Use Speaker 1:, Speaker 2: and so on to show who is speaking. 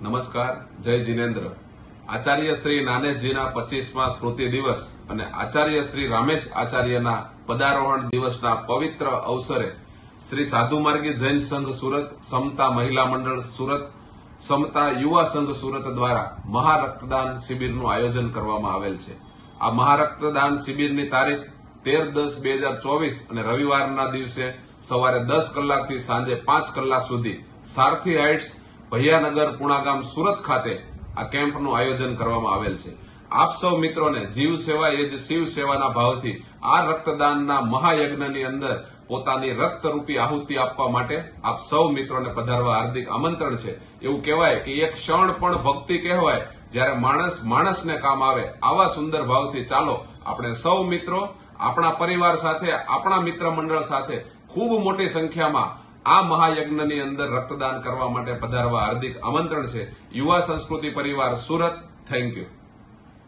Speaker 1: નમસ્કાર, જય જીનેન્દ્ર। આચાર્ય શ્રી નાનેશજીના 25મા સ્મૃતિ દિવસ અને આચાર્ય શ્રી રામેશ આચાર્યના પદારોહણ દિવસના પવિત્ર અવસરે શ્રી સાધુ માર્ગી જૈન સંઘ સુરત, સમતા મહિલા મંડળ સુરત, સમતા યુવા સંઘ સુરત દ્વારા મહારક્તદાન શિબિરનું આયોજન કરવામાં આવેલ છે। આ મહારક્તદાન શિબિરની તારીખ 13-10-2024 અને રવિવારના દિવસે સવારે 10 કલાકથી સાંજે 5 કલાક સુધી સારથી હાઇટ્સ, ભૈયાનગર, પુણાગામ, સુરત ખાતે આ કેમ્પનું આયોજન કરવામાં આવેલ છે। આપ સૌ મિત્રોને જીવ સેવા એ જ શિવ સેવાના ભાવથી આ રક્તદાનના મહાયજ્ઞની અંદર પોતાની રક્તરૂપી આહુતિ આપવા માટે આપ સૌ મિત્રોને પધારવા હાર્દિક આમંત્રણ છે। એવું કહેવાય કે એક ક્ષણ પણ ભક્તિ કહેવાય, જ્યારે માણસને કામ આવે। આવા સુંદર ભાવથી ચાલો આપણે સૌ મિત્રો આપણા પરિવાર સાથે, આપણા મિત્ર મંડળ સાથે ખૂબ મોટી સંખ્યામાં આ મહાયજ્ઞની અંદર રક્તદાન કરવા માટે પધારવા હાર્દિક આમંત્રણ છે। યુવા સંસ્કૃતિ પરિવાર સુરત, થેન્ક યુ।